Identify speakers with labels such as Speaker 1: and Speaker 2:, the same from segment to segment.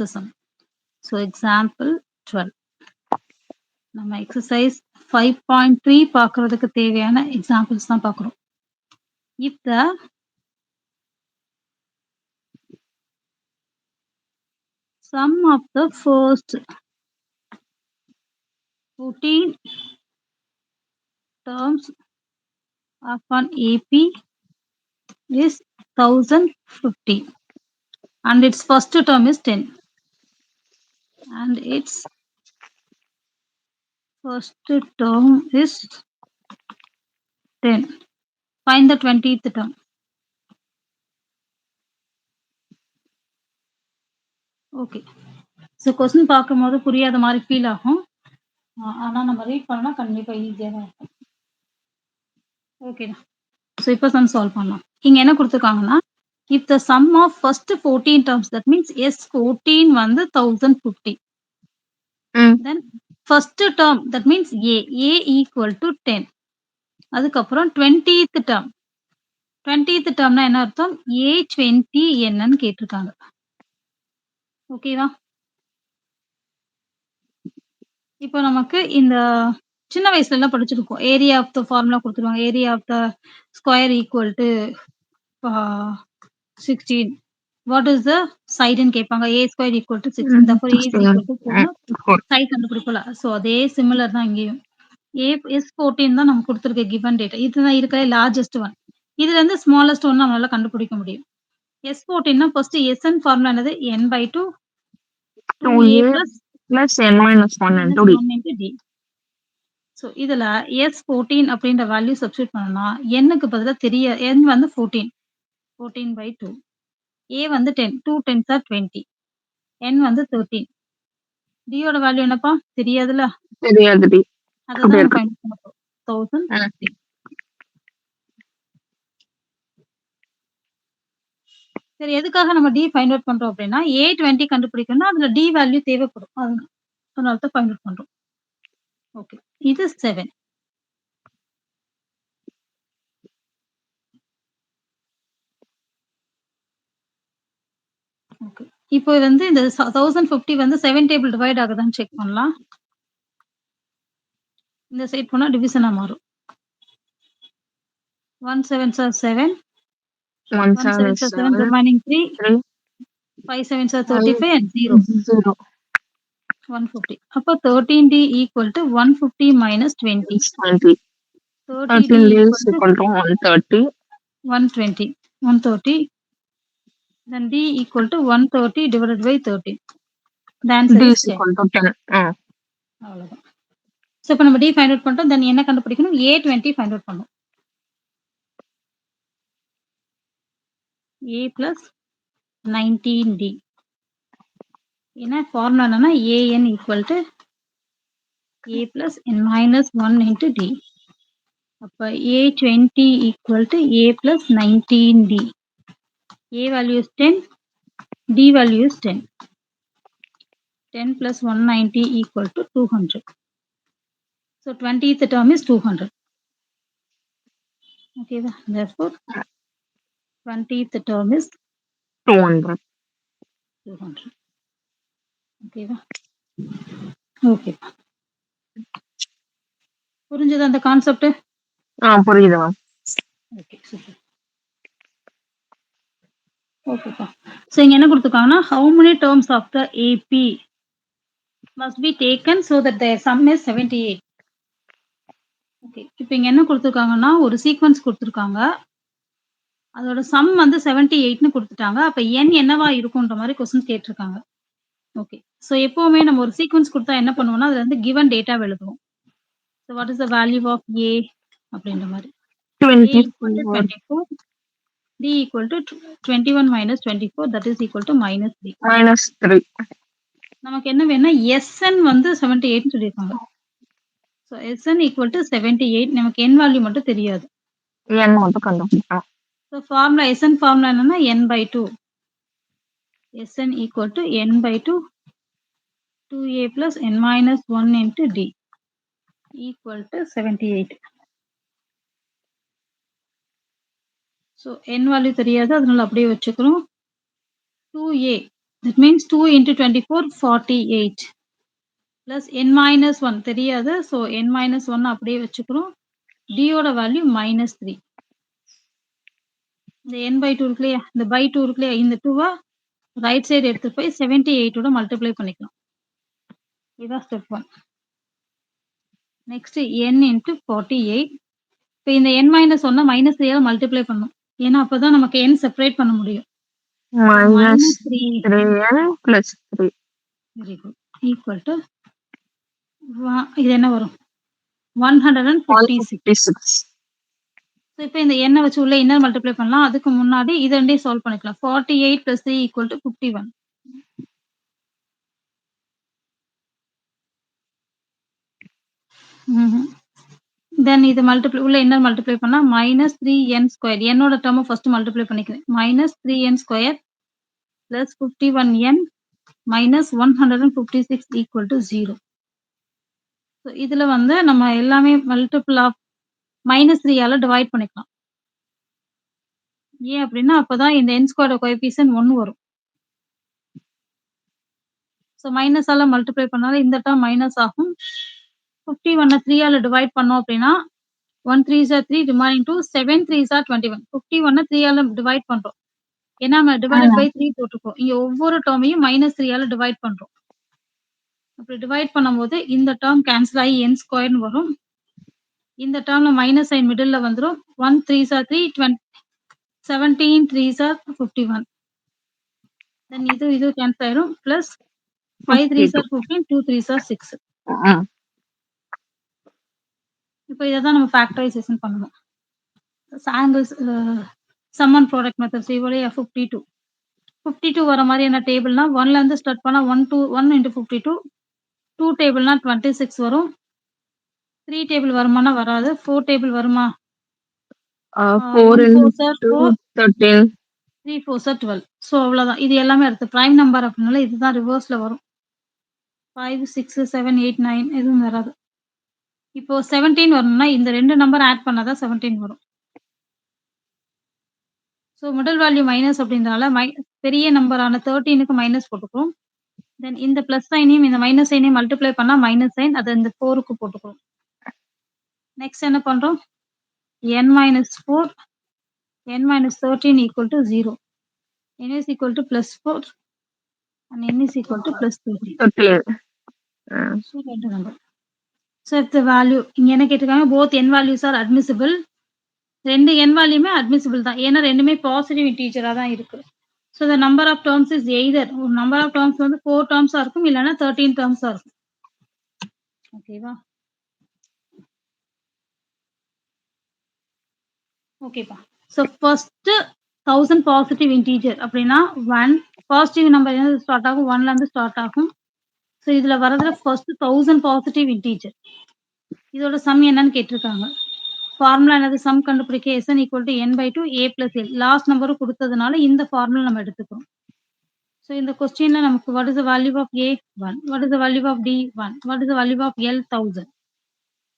Speaker 1: the sum. So example 12. நம்ம exercise 5.3 பார்க்கறதுக்கு தேவையான examples தான் பார்க்குறோம். If the sum of the first 14 terms of an AP is 1050 and its first term is 10 and its first term is 10. Find the 20th term. Okay. So question பார்க்கும்போது புரியாத மாதிரி feel ஆகும். ஆனால் நம்ம ரீட் பண்ணோம்னா கண்டிப்பாக ஈஸியாக தான் இருக்கும். ஓகேண்ணா. ஸோ இப்போ சம் சால்வ் பண்ணலாம். இங்கே என்ன கொடுத்துருக்காங்கன்னா, if the sum of first 14 terms that means S14 வந்து 1050. Then first term that means a equal to 10. அதுக்கப்புறம் 20th டேர்ம். 20th டேர்ம்னா என்ன அர்த்தம்? A20 என்னன்னு கேட்டிருக்காங்க. ஓகேவா? இப்போ நமக்கு இந்த சின்ன வயசுல எல்லாம் படிச்சிருக்கோம். ஏரியா ஆஃப் த ஃபார்முலா கொடுத்துருவாங்க. Area of the square equal to 16. What is the சைடுன்னு கேட்பாங்க. A square equal to 16. தப்போ A is equal to 4 side கண்டுபிடிப்பல. ஸோ அதே சிமிலர் தான் இங்கேயும். S14 தான் நமக்கு கொடுத்துருக்க கிவன் டேட்டா. இதுதான் இருக்கிற லார்ஜஸ்ட் ஒன். இதுல இருந்து ஸ்மாலஸ்ட் ஒன் நம்மளால கண்டுபிடிக்க முடியும். S14 ஃபர்ஸ்ட் SN ஃபார்முலா என்னது? n/2 2a plus
Speaker 2: n minus 1 into
Speaker 1: d. So இதுல S14 அப்படின்ற வேல்யூ சப்ஸ்டியூட் பண்ணோம்னா n-க்கு பதிலா n வந்து 14. 14/2. A வந்து 10. 2 10s are 20. n வந்து 13. d யோட வேல்யூ என்னப்பா? தெரியாதுல்ல?
Speaker 2: தெரியாது.
Speaker 1: அதுதான் நம்ம ஃபைண்ட் பண்ண போறோம். 1050. சரி, எதுக்காக நம்ம d ஃபைண்ட் அவுட் பண்றோம் அப்படின்னா A20 கண்டுபிடிக்கணும்னா அதுல d வேல்யூ தேவைப்படும். அதனால தான் ஃபைண்ட் அவுட் பண்றோம். ஓகே. இது 7. ஓகே. இப்போ வந்து இந்த 1050 வந்து 7 டேபிள் டிவைட் ஆகுதான்னு செக் பண்ணலாம். இந்த சைட் போனா டிவிஷனா மாறும். 1 7s are 7. 1 7s are 7, remaining 3. 5 7s are 35 and 0. 150. அப்போ 13d equal to 150 minus 20. 30d equal to
Speaker 2: 130.
Speaker 1: 120. 130. Then d equal to 130 divided by 13. The answer
Speaker 2: d
Speaker 1: is 10.
Speaker 2: equal to 10.
Speaker 1: அவ்வளவுதான். So இப்போ நம்ம d find out பண்ணிட்டோம். தென் என்ன கண்டுபிடிக்கணும்? A20 find out பண்ணணும். A plus 19d. ஏன்னா formula என்னன்னா an equal to a plus n minus 1 into d. அப்போ A20 equal to a plus 19d. A value is 10. D value is 10. 10 plus 190 equal to 200. So 20th term is 200. Okay, therefore 20th term is
Speaker 2: 200.
Speaker 1: 200. Okay. Okay. புரிஞ்சது அந்த concept?
Speaker 2: புரியுது ma'am.
Speaker 1: Okay, super. ஓகேப்பா. So இங்க என்ன கொடுத்துருக்காங்கன்னா how many terms of the AP must be taken so that the sum is 78. Okay. இப்போ இங்க என்ன கொடுத்துருக்காங்கன்னா ஒரு சீக்வன்ஸ் கொடுத்துருக்காங்க. அதோட சம் வந்து 78ன்னு கொடுத்துட்டாங்க. அப்ப n என்னவா இருக்குன்ற மாதிரி கொஸ்டின் கேட்டிருக்காங்க. ஓகே. ஸோ எப்பவுமே நம்ம ஒரு சீக்வன்ஸ் கொடுத்தா என்ன பண்ணுவோம்னா அதுல இருந்து கிவன் டேட்டா எழுதுவோம். So what is the value of A அப்படின்ற மாதிரி. A equal to 24. D equal to 21 minus 24, that is equal to minus 3.
Speaker 2: -3.
Speaker 1: நமக்கு என்ன வேணும்னா SN வந்து 78 சொல்லியிருக்காங்க. So SN equal to 78. நமக்கு n வேல்யூ மட்டும் தெரியாது.
Speaker 2: n மட்டும் கண்டுபிடிக்கணும்.
Speaker 1: ஸோ ஃபார்முலா SN ஃபார்முலா என்னன்னா n/2. SN equal to n/2 2a plus n minus 1 into d equal to 78. So n value தெரியாது, அதனால அப்படியே வச்சுக்கிறோம். 2a That means 2 into 24, 48. Plus n minus 1 தெரியாது. So n minus 1 அப்படியே வச்சுக்கிறோம். D ஓட value -3. இந்த n by 2 இருக்கு இல்லையா? இந்த by 2 இருக்கு இல்லையா? இந்த 2வ ரைட் சைடு எடுத்துட்டு போய் 78 ஓட மல்டிப்ளை பண்ணிக்கலாம். இதான் ஸ்டெப் 1. Next n into 48. இப்போ இந்த n minus 1 -3 ஆல மல்டிப்ளை பண்ணணும். ஏன்னா அப்பதான் நமக்கு n செப்பரேட் பண்ண முடியும்.
Speaker 2: minus
Speaker 1: -3
Speaker 2: 3n plus 3.
Speaker 1: Very good. Equal to இது என்ன வரும்? 156.
Speaker 2: 156.
Speaker 1: ஸோ இப்போ இந்த எண்ணை வச்சு உள்ள இன்னர் மல்டிப்ளை பண்ணலாம். அதுக்கு முன்னாடி இது ரெண்டையும் சால்வ் பண்ணிக்கலாம். 48 + 3 = 51. தென் இது மல்டிப்ளை உள்ள இன்னர் மல்டிப்ளை பண்ணா -3n². என்னோட டேர்மை ஃபர்ஸ்ட் மல்டிப்ளை பண்ணிக்கிறேன். -3n² + 51n -156 = 0. ஸோ இதுல வந்து நம்ம எல்லாமே மல்டிபிள் ஆஃப் -3 ஆல டிவைட் பண்ணிக்கலாம். ஏன் அப்படின்னா அப்பதான் இந்த n² கோஎஃபிஷியன்ட் 1 வரும். ஸோ மைனஸ் ஆல மல்டிப்ளை பண்ணாலும் இந்த டேர்ம் மைனஸ் ஆகும். 51 3 ஆல டிவைட் பண்ணோம் அப்படின்னா 1 3s are 3 remaining 2 7 3s are 21. 51 3 ஆல டிவைட் பண்றோம். ஏன்னா நம்ம டிவைடட் பை 3 போட்டிருக்கோம். இங்க ஒவ்வொரு டேர்மையும் -3 ஆல டிவைட் பண்றோம். அப்படி டிவைட் பண்ணும்போது இந்த டேர்ம் கேன்சல் ஆகி n² வரும். இந்த டேர்ம்ல மைனஸ் சைன் மிடில்ல வந்துரும். 1 3s are 3 17 3s are 51. தென் இது கேன்சல் ஆயிரும். Plus 5 3s are 15 2 3s are 6. இப்போ இதை தான் நம்ம ஃபேக்டரைசேஷன் பண்ணணும். Angles sum and product method செய்வோலையா 52 வர மாதிரியான டேபிள்னா 1ல இருந்து ஸ்டார்ட் பண்ணா 1 into 52 2 டேபிள்னா 26 வரும். 3 டேபிள் வருமானா வராது. 4 டேபிள் வருமா?
Speaker 2: 4
Speaker 1: 1 4s are
Speaker 2: into
Speaker 1: 4
Speaker 2: 13.
Speaker 1: 3 4s are 12. So அவ்வளோதான். இது எல்லாமே அடுத்து ப்ரைம் நம்பர் அப்படின்னால இதுதான் ரிவர்ஸ்ல வரும். 5 6 7 8 9 எதுவும் வராது. இப்போ 17 வரணும்னா இந்த ரெண்டு நம்பர் ஆட் பண்ணாதான் 17 வரும். ஸோ மிடில் வேல்யூ மைனஸ் அப்படின்றனால பெரிய நம்பரான 13க்கு மைனஸ் போட்டுக்கிறோம். தென் இந்த பிளஸ் சைனையும் இந்த மைனஸ் சைனையும் மல்டிப்ளை பண்ணா மைனஸ் சைன் அதை இந்த 4க்கு போட்டுக்கிறோம். நெக்ஸ்ட் என்ன பண்றோம்? n minus 4 n minus 13 = 0. n is equal to +4 and n is equal to +13.
Speaker 2: 13.
Speaker 1: So ரெண்டு number. So if the value இங்க என்ன கேட்டிருக்காங்க? both n values are admissible. ரெண்டு n வேல்யூமே அட்மிசிபிள் தான். ஏன்னா ரெண்டுமே பாசிட்டிவ் இன்டீஜரா தான் இருக்கு. So the number of terms is either ஒரு நம்பர் ஆஃப் டேர்ம்ஸ் வந்து 4 டேர்ம்ஸா இருக்கும் இல்லைன்னா 13 டேர்ம்ஸா இருக்கும். ஓகேவா? ஓகேப்பா. ஸோ ஃபர்ஸ்ட் 1000 பாசிட்டிவ் இன்டீஜர் அப்படின்னா 1 பாசிட்டிவ் நம்பர் என்ன ஸ்டார்ட் ஆகும்? 1ல இருந்து ஸ்டார்ட் ஆகும். ஸோ இதுல வரதுல ஃபர்ஸ்ட் 1000 பாசிட்டிவ் இன்டீஜர். இதோட சம் என்னன்னு கேட்டிருக்காங்க. ஃபார்முலா என்னது? சம் கண்டுபிடிக்க Sn = n/2 a + l. Last நம்பரும் கொடுத்ததுனால இந்த ஃபார்முலா நம்ம எடுத்துக்கிறோம். ஸோ இந்த கொஸ்டின்ல நமக்கு what is the value of a 1, what is the value of d 1, what is the value of l 1000.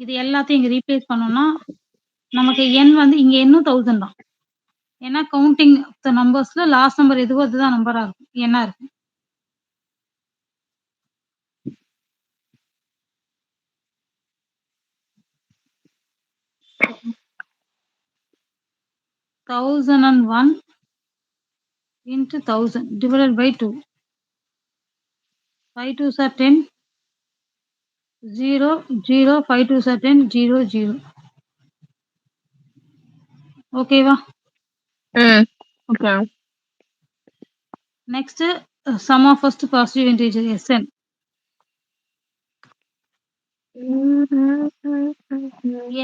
Speaker 1: இது எல்லாத்தையும் இங்க ரீப்ளேஸ் பண்ணோம்னா நமக்கு n வந்து இங்க இன்னும் 1000 தான். ஏன்னா கவுண்டிங் த நம்பர்ஸ்ல லாஸ்ட் நம்பர் எதுவோ அதுதான் நம்பரா இருக்கும். என்ன இருக்கு? Thousand and one into 1000 divided by 2. 5 2s are 10. 0 0 5 2s are 10 0 0. ஓகேவா?
Speaker 2: Okay.
Speaker 1: Next sum of first positive integer Sn.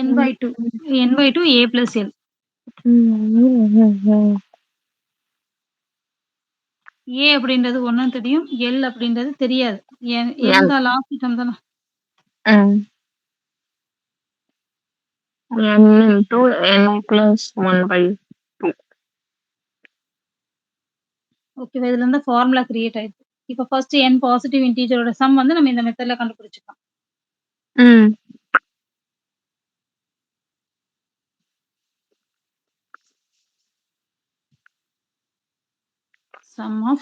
Speaker 1: n/2 n/2 a + l. a அப்படின்றது ஒண்ணும் தெரியும், l அப்படின்றது தெரியாது. n தான் லாஸ்ட் டேர்ம் தானே.
Speaker 2: n into n plus 1/2.
Speaker 1: ஓகேவா? இதுல இருந்து ஃபார்முலா கிரியேட் ஆயிடுச்சு. இப்போ ஃபர்ஸ்ட் n பாசிட்டிவ் இன்டீஜரோட சம் வந்து நம்ம இந்த மெத்தட்ல கண்டுபிடிச்சிக்கலாம். Sum of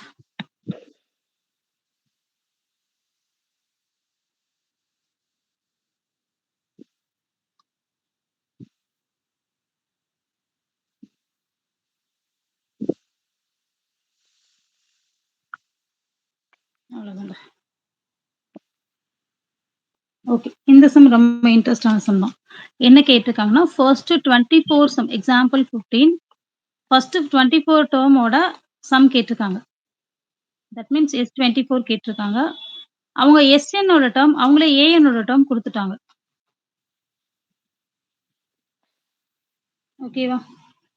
Speaker 1: சொல்றேன். ஓகே. இந்த சம் ரொம்ப இன்ட்ரெஸ்டான சம் தான். என்ன கேட்டிருக்காங்கன்னா, ஃபர்ஸ்ட் 24 சம் எக்ஸாம்பிள் 15 ஃபர்ஸ்ட் 24 டெர்மோட சம் கேட்டிருக்காங்க. தட் மீன்ஸ் S24 கேட்டிருக்காங்க. அவங்க Snஓட டெர்ம் அவங்களே Anஓட டெர்ம் குடுத்துட்டாங்க. ஓகேவா?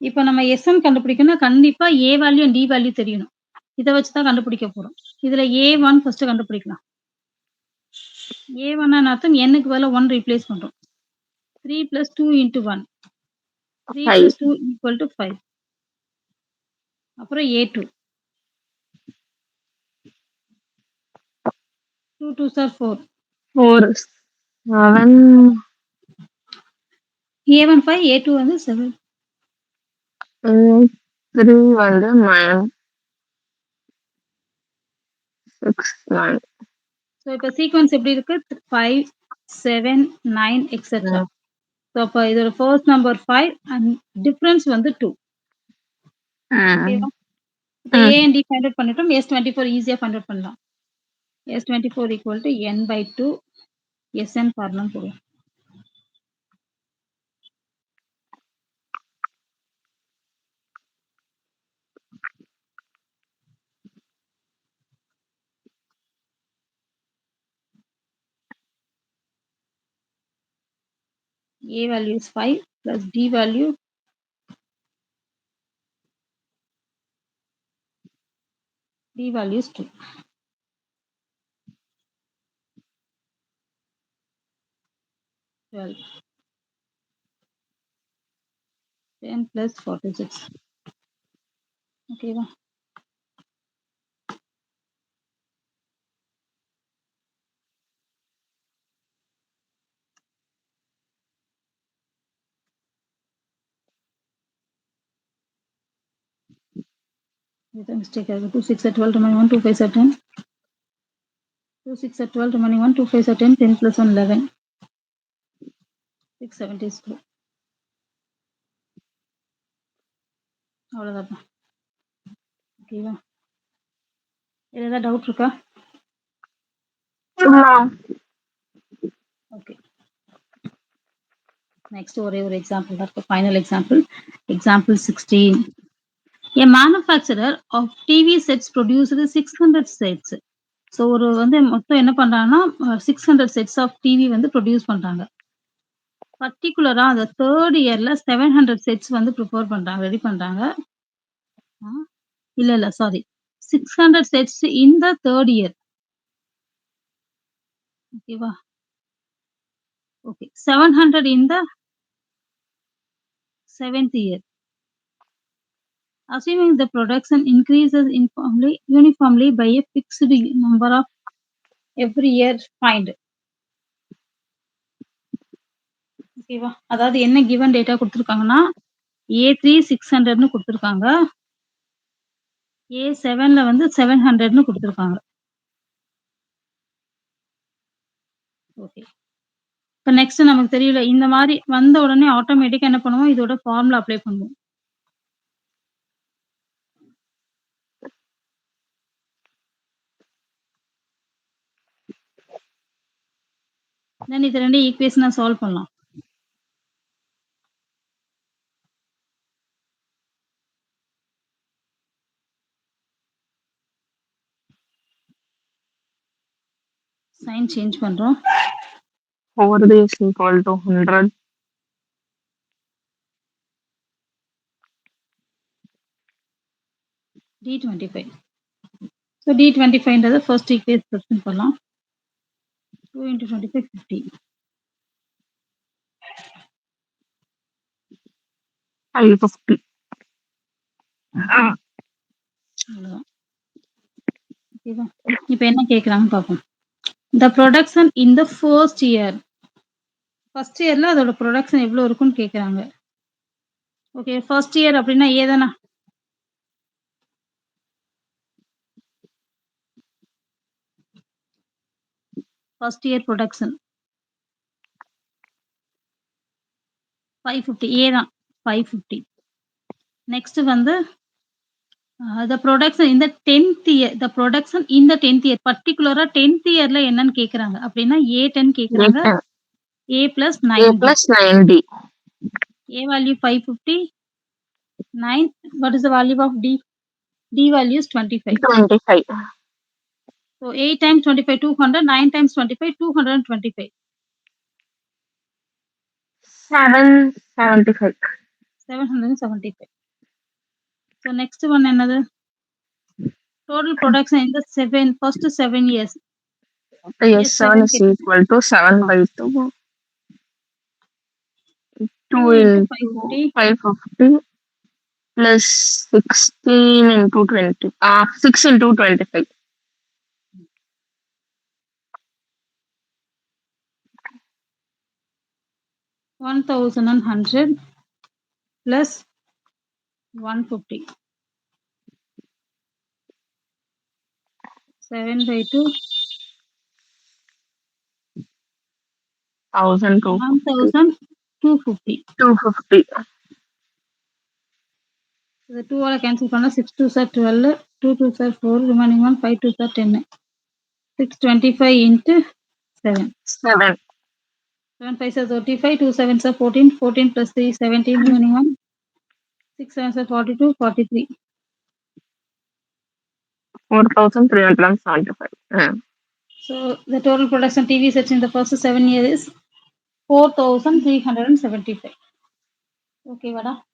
Speaker 1: இப்ப நம்ம Sn கண்டுபிடிக்கணும்னா, கண்டிப்பா A வேல்யூ, D வேல்யூ தெரியணும். இத வச்சு தான் கண்டுபிடிக்க போறோம். இதுல A1 ஃபர்ஸ்ட் கண்டுபிடிக்கலாம். A1 ன்னா அர்த்தம் Nக்கு பதிலா 1 ரீப்ளேஸ் பண்றோம். 3 + 2 × 1. 3
Speaker 2: 5.
Speaker 1: + 2 = 5. அப்புறம் A2. 2 2s are 4.
Speaker 2: 4, 7,
Speaker 1: A1 5, A2 வந்து 7.
Speaker 2: 3 வந்து 9, 6, 9.
Speaker 1: ஸோ இப்ப சீக்வென்ஸ் எப்படி இருக்கு? 5, 7, 9 எக்ஸெட்ரா. ஸோ அப்ப இதோட ஃபர்ஸ்ட் நம்பர் 5 அண்ட் டிஃபரன்ஸ் வந்து 2. ஓகேவா? இப்ப A and D find out பண்ணிட்டோம். S24 ஈஸியா ஃபைண்ட் அவுட் பண்ணலாம். S24 = n/2 Sn ஃபார்முலா போடுவோம். A value is 5 plus D value is 2. Well, 10 plus 46. ஓகேவா? With a mistake, I go 2 6 are 12 remaining 1, 2 5 are 10. 2 6 are 12 remaining 1, 2 5 are 10, 10 plus 1 11. 672. அவ்வளோதான்ப்பா. ஓகேவா? இதுல ஏதாவது doubt இருக்கா? Okay. Next ஒரே ஒரு எக்ஸாம்பிள் தான் இருக்கு. Final example. Example 16. A manufacturer of TV sets produces 600 sets. So ஒரு வந்து மொத்தம் என்ன பண்றாங்கன்னா, 600 செட்ஸ் ஆஃப் டிவி வந்து ப்ரொடியூஸ் பண்றாங்க. பர்ட்டிகுலரா அந்த 3rd இயர்ல 700 செட்ஸ் வந்து ப்ரிப்பேர் பண்றாங்க, ரெடி பண்றாங்க. ஆ இல்ல sorry. 600 sets in the 3rd year. ஓகேவா? Okay. 700 in the 7th year. Assuming the production increases uniformly by a fixed number of every year, find. ஓகேவா? அதாவது என்ன கிவன் டேட்டா குடுத்துருக்காங்கன்னா, A3 600ன்னு குடுத்துருக்காங்க. A7ல வந்து 700ன்னு குடுத்துருக்காங்க. ஓகே. இப்ப நெக்ஸ்ட் நமக்கு தெரியல. இந்த மாரி வந்த உடனே ஆட்டோமேட்டிக்கா என்ன பண்ணுவோம்? இதோட ஃபார்முலா அப்ளை பண்ணுவோம். தென் இது 2 ஈக்குவேஷனா சால்வ் பண்ணலாம். சைன் சேஞ்ச் பண்றோம்.
Speaker 2: 4 is equal to 100.
Speaker 1: D25. So D25ன்றத ஃபர்ஸ்ட் ஈக்குவேஷன் சப்ஸ்டிட்யூட் பண்ணலாம். 2 × 25 50.
Speaker 2: 550.
Speaker 1: அவ்வளோதான். ஓகேவா? இப்ப என்ன கேட்குறாங்கன்னு பார்ப்போம். The production in the first year. ஃபர்ஸ்ட் இயர்ல அதோட புரொடக்ஷன் எவ்வளோ இருக்குன்னு கேட்குறாங்க. ஓகே. ஃபர்ஸ்ட் இயர் அப்படின்னா ஏ தானா? ஃபர்ஸ்ட் இயர் புரொடக்ஷன் 550 ஏ தான் 550. நெக்ஸ்ட் வந்து The production in the 10th year, the production in the 10th year, particular 10th yearல என்னன்னு கேக்குறாங்க. அப்படின்னா A10 கேக்குறாங்க.
Speaker 2: A10.
Speaker 1: A plus
Speaker 2: A
Speaker 1: 9D.
Speaker 2: plus 9D.
Speaker 1: A value 550. 9. What is the value of D? D value is 25.
Speaker 2: 25.
Speaker 1: So 8 times 25, 200. 9 times 25, 225.
Speaker 2: 775.
Speaker 1: 775. So next one another. Total production in the first 7 years.
Speaker 2: Yes, 7 is
Speaker 1: கேக்குறாங்க.
Speaker 2: equal to 7 by 2. 2
Speaker 1: 2 into
Speaker 2: into
Speaker 1: 550.
Speaker 2: 550 plus 16 into 20. 6 into 25.
Speaker 1: 1100 plus 150. 7 by 2.
Speaker 2: 1250.
Speaker 1: 1250.
Speaker 2: 250.
Speaker 1: The 2 all cancel பண்ணா 6 2s are 12, 2 2s are 4, remaining one 5 2s are 10. 625 into 7.
Speaker 2: 7.
Speaker 1: 7 5s are 35, 2 7s are 14, 14 plus 3 17, remaining one 6 7s are 42, 43.
Speaker 2: 4375.
Speaker 1: So the total production TV sets in the first 7 years is 4375. Okay, Vada.